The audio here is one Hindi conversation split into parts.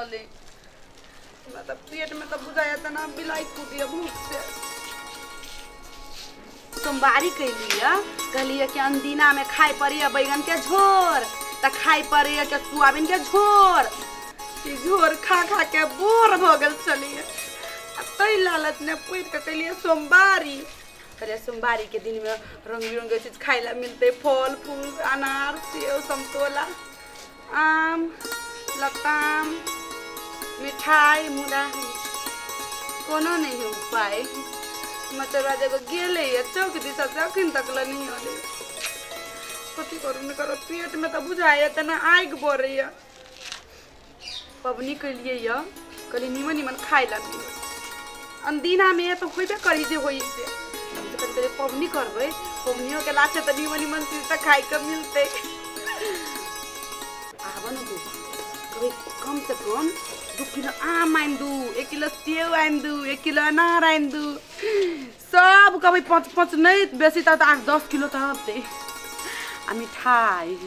हले मतलब पेट में तो बुझाया था ना बिलाई कूदिया भूख से सोमवारी कैलिया कहलिए कि अंदीना में खाए पड़िए बैगन के झोर त खाए पड़िए के सोयाबीन के झोर ई झोर खा खा के बोर हो गल चलिए तई लालच ने पूछ के कैलिए सोमवारी अरे सोमवारी के दिन में रंग बिरंगे चीज खाए ला मिलते फल फूल अनार सेव संतोला आम लताम मिठाई मुड़ा कोनो नहीं हो पाए मतलब आज एगो गेले है चौक दिशा से अखन तक ल नहीं होले कथी करू न करो पेट में तो बुझाए तना आग बढ़ रही है पबनी के लिए या कली निमन निमन खाए ला मिले अंदीना में तो होइबे करी जे होई से कभी पबनी करबे पबनियों के लाचे तो निमन निमन चीज तो खाए के मिलते आवन दू कभी कम से कम 2 किलो आम आइन दू 1 किलो सेव आइन दू 1 किलो अनार आइन दू सब कभी 5 नहीं बेसी तो 8-10 किलो तो हते आ मिठाई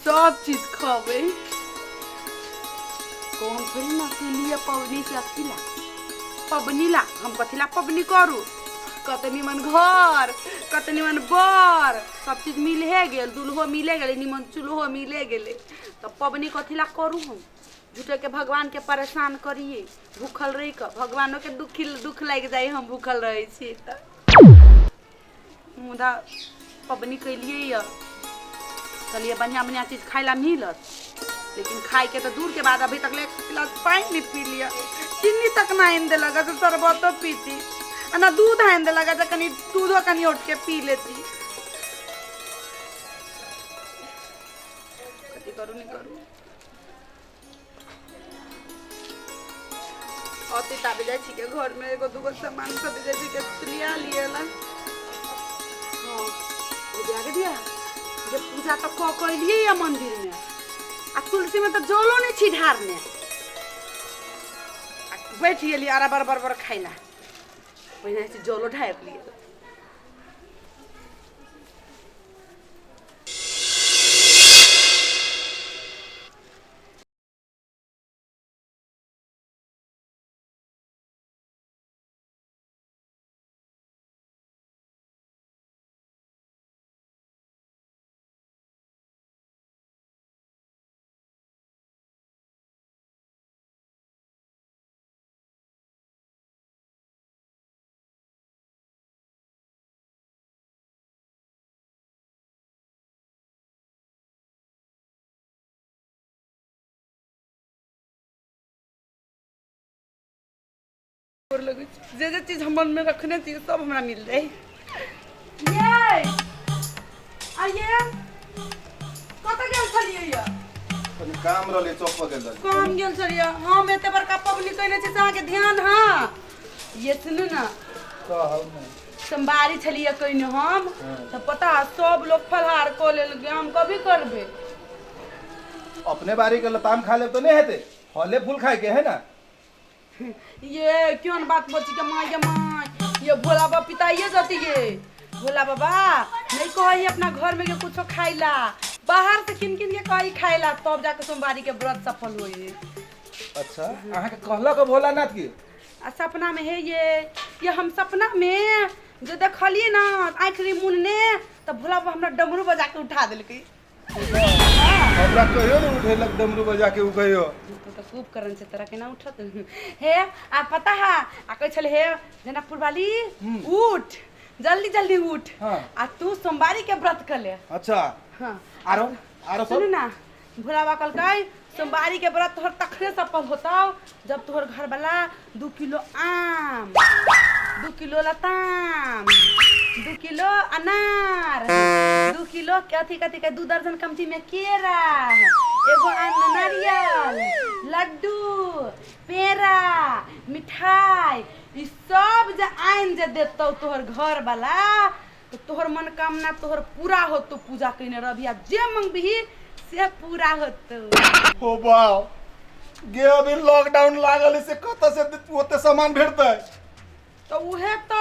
सब चीज खावे कौन थोड़ी ना के लिए पबनी से अकेला पबनी ला हम कथिला पबनी करू कतनी मन घर कतनी मन बर सब चीज मिले गेल दुल्हो मिले गेले निमन चूल्हो मिले गेले तो पबनी कथिला करू हम झूठे के भगवान के परेशान करिए भूखल रही का भगवानों के दुख लग जाए हम भूखल रहे छी त मुदा पबनी कैलिए चलिए बढ़िया बढ़िया चीज खाए ला मिलत लेकिन खाए के तो दूर के बाद अभी तक ले गिलास पानी नहीं पी लिया चीनी तक ना आइन दे लगा तो शरबत पीती ना दूध आइन दे लगा तो कनी दूधो कनी उठ के पी लेती कथी करू नहीं करू अति ताबे जाए छी के घर में एगो दूगो सामान सब दे छी के लिया लिएला हां ये आगे दिया जे पूजा तो क कइलिए या मंदिर में आ तुलसी में तो जलो नहीं छी ढारने बैठ गेली आरा बर खाइला पहिने से जलो ढाप लिए जे चीज हम मन में रखने चाहिए सब हमरा मिल जाए ये आइए कत गेल छलिए या कनी काम रहले चौक पर गेल काम गेल छलिए हम एते बड़का पबनी कइने छी अहाँ के ध्यान हां ये सुनु ना कहौ ना सोमवारी छलिए कइने हम तो पता सब लोग फलहार को लेल हम कभी करबे अपने बारी के लताम खा ले तो नहीं हेते फले फूल खाए के है ना ये क्यों बात बची के माँ ये भोला बाबा पिताइए जाती ये भोला बाबा नहीं कही अपना घर में के कुछ खाइला बाहर से किन किन के कही खाइला तब तो जाके सोमवारी के व्रत सफल होई अच्छा अहाँ के कहला के भोलानाथ की सपना में है ये हम सपना में जो देखलिए ना आंखरी मुनने तो भोला बाबा हमरा डमरू बजा के उठा देलकै हमरा कहियो न उठेलक डमरू बजा के उ कहियो तो खूब करन से तरह के ना उठत हे आ पता है आ कह छले हे जनकपुर वाली उठ जल्दी जल्दी उठ हाँ। आ तू सोमवारी के व्रत कर ले अच्छा हां आरो सुन ना भोला बाबा कहलकै सोमवारी के व्रत तोहर तखने सफल होताओ जब तोहर घर वाला 2 किलो आम 2 किलो लताम 2 किलो अनार 2 किलो कथी कथी के 2 दर्जन कमची में केरा एगो नारियल लड्डू पेड़ा मिठाई ई सब जे आइन जे देतौ तोहर घर वाला तो तोहर मनोकामना तोहर पूरा होतो पूजा कइने रहबिया जे मंगबिही से पूरा होतो ओ वाह गे अभी लॉकडाउन लागल से कत से ओते सामान भेटतै तो उहे तो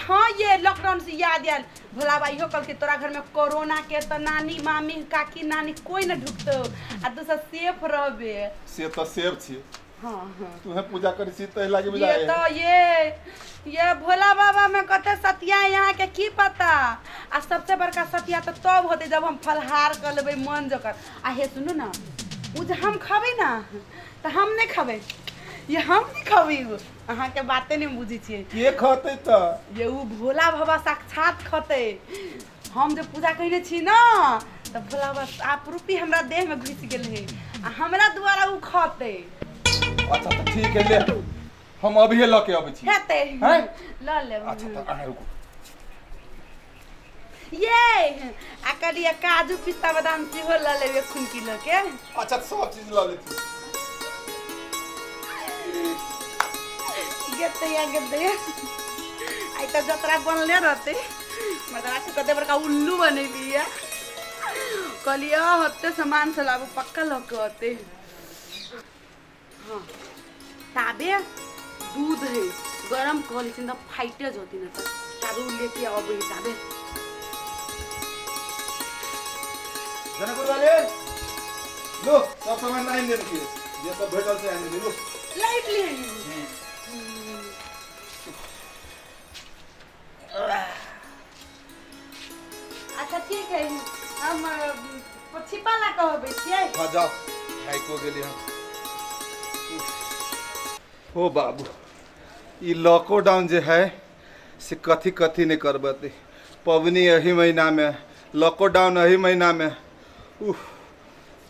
हाँ ये लॉकडाउन से याद आयल भोला भाई हो कल के तोरा घर में कोरोना के तो नानी मामी काकी नानी कोई न ढुकतो आ तू सब सेफ रहबे से तो सेब छी हाँ हाँ तुम्हें पूजा करी छी तै लागे ये बुझाए तो ये भोला बाबा में कते सतिया है यहाँ के की पता आ सबसे बड़का सतिया तो तब होते जब हम फलहार कर लेबै मन जकर आ हे सुनू ना उ जे हम खबै ना तो हम नहीं खबै ये हम नहीं खबै अहाँ के बाते नहीं बुझी छियै के खते त ये उ भोला बाबा साक्षात खते हम जो पूजा कइले छी ना तो भोला बाबा आप रूपी हमरा देह में घुस गेल है आ हमरा द्वारा उ खते अच्छा तो ठीक है ले हम अभी लके आबै छी हेते हैं ल ले अच्छा तो आ रुको ये आकड़िया काजू पिस्ता बादाम सेहो ल लेबे खून किलो के अच्छा सब चीज ला लेती गते आई तो जतरा बनले रहते मतलब के कते बड़का उल्लू बनेली है कलिया होते सामान से लाबो पक्का लके होते हाँ ताबे दूध है गरम कहली सिंदा फाइटे जोती न त ताबे लेके आबो ताबे जनकपुर वाले लो सब सामान नहीं देने की ये सब भेटल से आने लो लाइट ले अच्छा ठीक है हम छिपा ला कहबे छियै हां जाओ भाई को गेली हम ओ बाबू ई लॉकडाउन जे है से कथी कथी नहीं करबते पबनी यही महीना में लॉकडाउन यही महीना में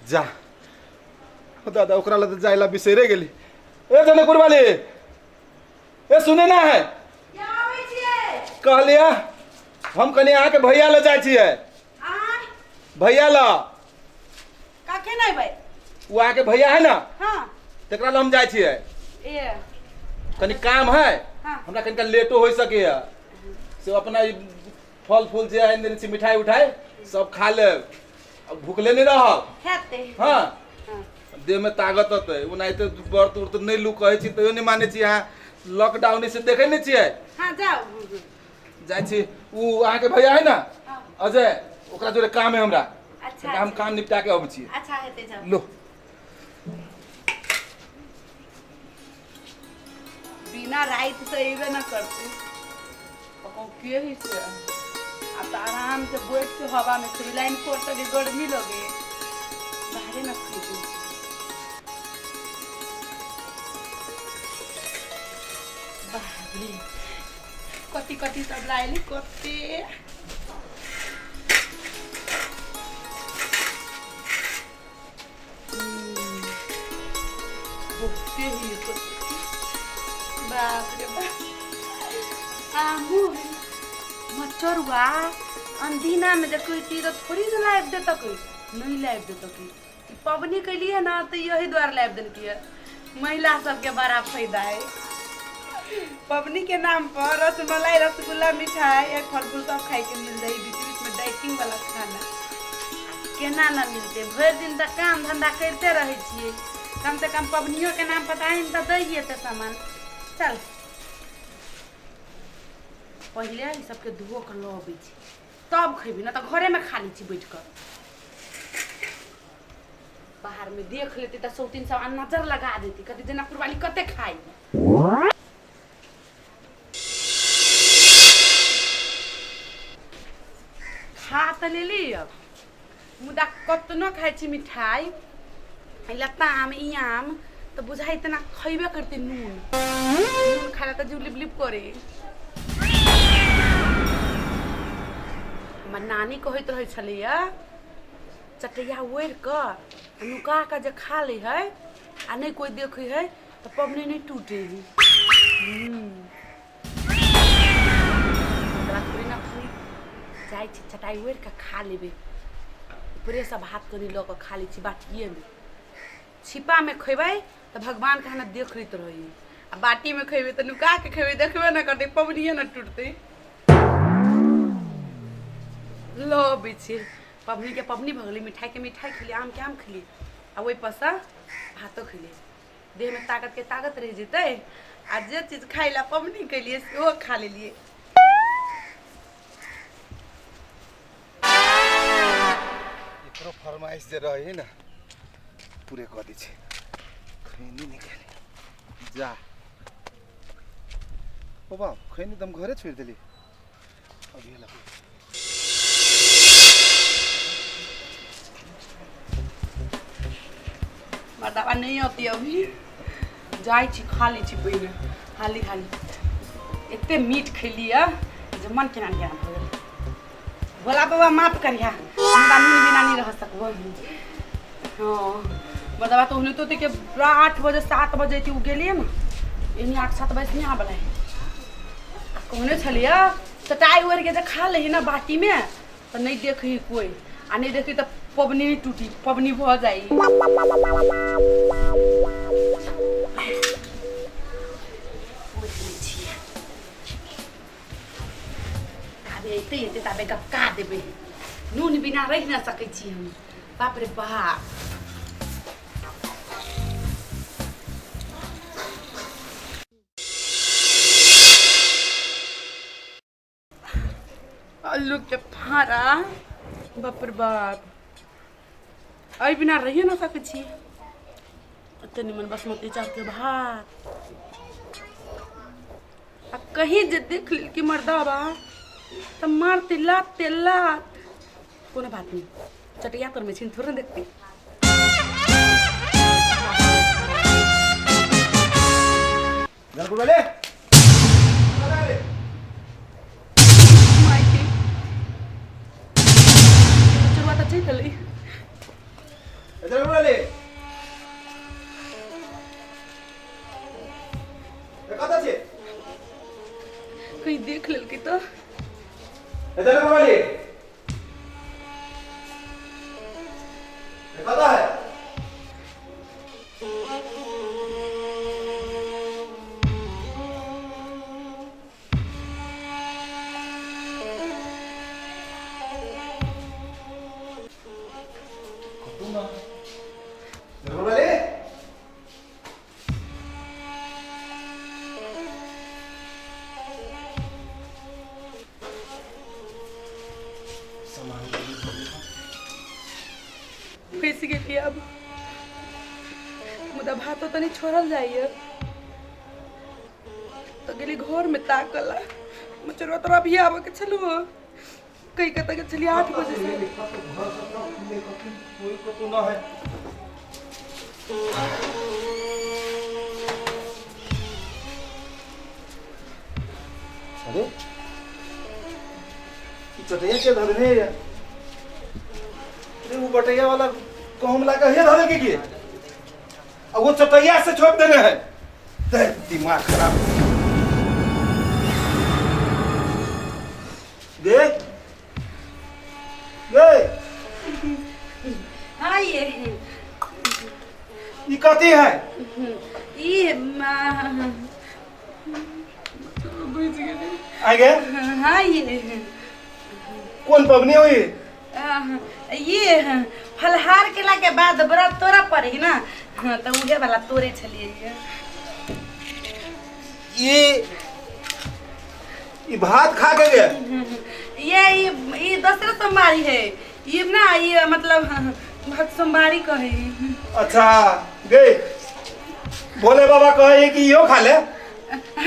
जा दादा ओकरा ला जाइला बिसरे गेली ए जनकपुर वाली ए सुने ना है क्या आबै छियै कहलिया हम कनी आके भैया ले जाय छियै आय भैया ला काके नहीं भाई वो आके भैया है ना हां तेकरा ला हम जाय छियै ए कनी काम है हाँ। हमरा कनिका लेटो हो सके से अपना ई फल फूल जे है इनसे मिठाई उठाई सब खा ले भूखले नहीं रह हेते हाँ हां देह में ताकत होते उनाइते व्रत उर्त नहीं लू कहे छी तो नहीं माने छी यहाँ लॉकडाउन से देखे नहीं छियै हां जाओ जाय छी उ अहाँ के भैया है ना हाँ। अजय ओकरा जोरे काम है हमरा अच्छा हम काम निपटा के आबै छी अच्छा हेते जाओ लो बिना राइत से एबे न करते पको के ही से अब तो आराम से बैठ के हवा में खड़ी लाइन कोट के गर्मी लगे बाहरे न खड़ी बाहरे कति कति सब लाइली कति बहुते ही बाप रे बाप आमू मच्छर हुआ अंदीना में देखो इतनी तो थोड़ी ना लाइव दे तक नहीं लाइव दे तक पबनी के लिए ना तो यही द्वारा लाइव देने की है महिला सबके बड़ा फायदा है पबनी के नाम पर रसमलाई रसगुल्ला मिठाई एक फल फूल सब खाए के मिल जाए बीच बीच में डाइटिंग वाला खाना केना ना मिलते भर दिन तक काम धंधा करते रहे छिए कम से कम पबनियों के नाम पता है तो दैए थे सामान चल पहले ई सबके धो कर लबे छी तब खेबी ना तो घरे में खा ली छी बैठ कर बाहर में देख लेती तो सौतीन सब नजर लगा देती कभी जनकपुर वाली कते खाई खा तो ले ली अब मुदा कतनो खाई छी मिठाई लता आम ई आम तो बुझाई इतना खैबे करते नून खाला तो जीव लिप लिप करे हमर नानी कहैत रहे छलैया चटैया ओढ़ कर नुका के जे खा ले है आ नहीं कोई देखे है तो पबनी नहीं टूटे है जाए चटाई ओढ़ के खा लेबे ऊपरे से भात कनी ल के खा ली छी बाटिए में छिपा में खेबै तो भगवान के हमें देख रही रही आ बाटी में खेबै तो नुका के खेबै देखबे न करते पबनिए न टूटते लो बिछे पबनी के पबनी भगली मिठाई के मिठाई खिली आम के आम खिली आ वही पसा भातो खिली देह में ताकत के ताकत रह जते आ जे चीज खाइला पबनी के लिए सेहो खा लेलिए। एकरो फरमाइश जे रही ना पूरे कर दी छे। खैनी निकाली जा ओ बाप खैनी तुम घरे छोड़ देली अभी ला मर्दावा नहीं होती अभी जाई छी खा ली छी पहिने हाली खाली एते मीठ खैलिए जे मन केना केना भ गेल। भोला बाबा माफ करिया हमरा नींद बिना नहीं रह सकबो। हाँ मर्दावा तो उन्हें तो के 8 बजे 7 बजे थी उ गेलिए ना इन्हीं 8-7 बजे नहीं आबला है कहने छलिए चटाई ओढ़ के जे खा ले ना बाटी में तो नहीं देखी कोई आ नहीं देखी तो पबनी नहीं टूटी पबनी भ जाई। एते ताबे गपका देबे नून बिना रह न सकै छी हम। बाप रे बाप आलू के फारा बाप रे बाप आई बिना रह न सकै छी। एते निमन बासमती चावल के भात आ कहीं जे देख लेल कि मर्दावा तो मारते लाते लात कोनो बात नहीं चटिया पर में छीन थोड़ा देखते जल्दी बोले माइके चलवा तो ठीक है जल्दी बोले कता छे कहीं देख लेल कि तो इधर वाली पता है फंस गई अब मुदा भातो तनी छोड़ल जाइए तो गेली घर में ताकला मचरवा तो अभी आवे के छलु कई कत के छली 8 बजे से कोई को तो ना है अरे चटैया के धरने है वो बटैया वाला कहम लगा हे धरे के अब वो चटैया से छोड़ देने हैं ते दिमाग खराब देख ये हां ये कथी है ये आगे हाँ ये कौन पबनी हुई ये फलहार केला के बाद व्रत तोरा पड़े ना तो उहे वाला तोरे छलिए ये भात खा के गए ये दूसरा सोमवारी है ये ना ये मतलब भक्त सोमवारी कहे। अच्छा गए भोले बाबा कहे कि यो खा ले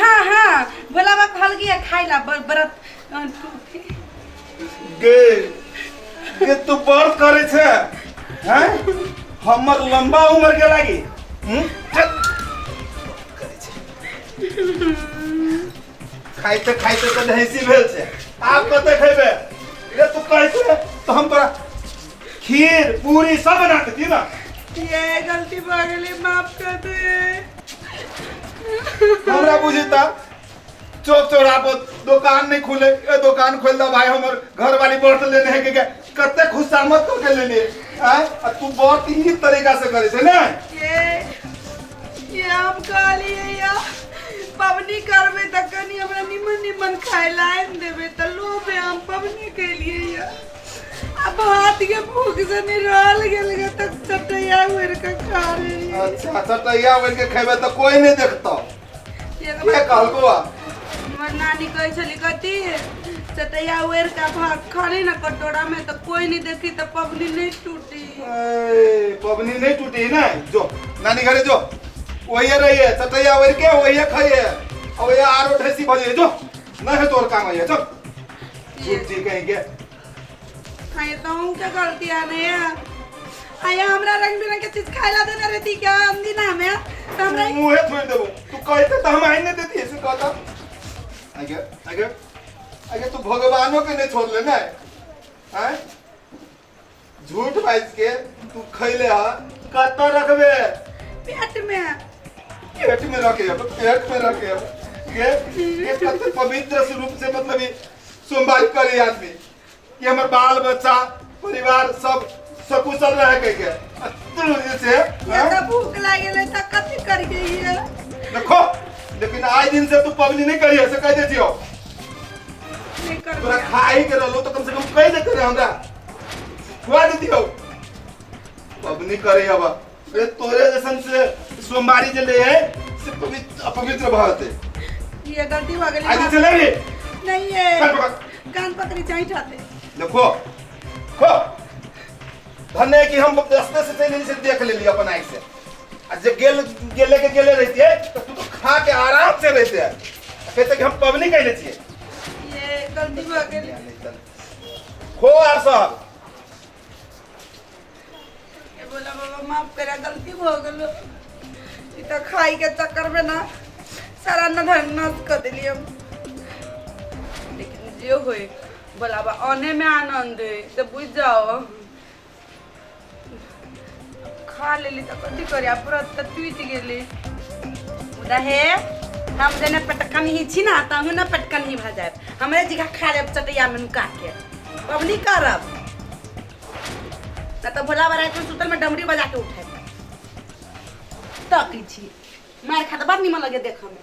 हाँ हाँ भोला बाबा कहल कि खाइला व्रत गे तू व्रत करे छे हैं हमर लंबा उम्र के लागी खाइते खाइते तो दहसी भेल छे आप कते खेबे रे तू कहै छे तो हम तोरा खीर पूरी सब बना के दी ना ये गलती भ गेली माफ कर दे हमरा बुझिता चौक चौरा पर दुकान नहीं खुले ए दुकान खोल दा भाई हमर घर वाली व्रत लेने है के कते खुशामद तो के लेने हैं तू बहुत ही तरीका से करे छे ना ये हम कहलिए या पवनी करबे त कनी हमरा निमन निमन खाए लाइन देबे त लोभे हम पवनी के लिए या अब हाथ के भूख से नहीं रहल गेल तक चटैया उड़ के खा रही। अच्छा चटैया उड़ के खेबे तो कोई नहीं देखता के कहलको हमर नानी कहे छली कथी चटैया वेर का भात खाली ना कटोरा में तो कोई नहीं देखी तो पबनी नहीं टूटी। पबनी नहीं टूटी ना, जो नानी घरे जो वही रही है चटैया वेर के वही खाइए और ये आरो ढेसी भजे जो न है तोर काम है। चल झूठी कहीं के आये तो हम क्या गलती आने यार। आया हमरा रंग बिरंग के चीज खाइला देना रहती क्या अंदीना में तो हमरा मुंह छोड़ देबो। तू कहते तो हम आइने देती ऐसे कहता। आगे तू भगवानों के नहीं छोड़ लेना है झूठ बाइज के तू खैले हा कत रखबे पेट में रखे पेट में रखे ये कत पवित्र रूप से मतलब ये सोमवार करे आदमी कि हमर बाल बच्चा परिवार सब सकुशल रहे कह से ये तो भूख लागेले त कथि कर गई है देखो। लेकिन आज दिन से तू पबनी नहीं करी ऐसे कह देती हो। नहीं कर तोरा खाई के रहलो तो कम से कम कह देते रहे हमरा खुआ देती हो। पबनी करे अब अरे तोरे जैसन से सोमवारी जे ले है से अपवित्र भावते ये गलती हो गई। आज चले रे नहीं है कान पकड़ी चाहिए ठाते देखो खो धन्य है कि हम रास्ते से चले से देख ले लिया अपन आँख से। जब गेले रहती है तो तू तो खा के आराम से रहते हैं कहते कि हम पबनी कह लेती है। ये गलती हो गई खो यार साहब ये बोला बाबा माफ करा गलती हो गलो ई तो खाई के चक्कर में ना सारा नस कर दिली हम। लेकिन जो होए बोला बा आने में आनंद है तो बुझ जाओ खा लेली तो कथी करिया पूरा तो टूट गेली उदा है हम जने पटकन ही छी ना त हम ना पटकन ही भ जाए हमरे जिगा खा लेब चटैया में नुका के पबनी करब ना तो भोला बड़ा के सुतल में डमरी बजा के उठाए तक छी मार खा त बात निमन लगे देख में।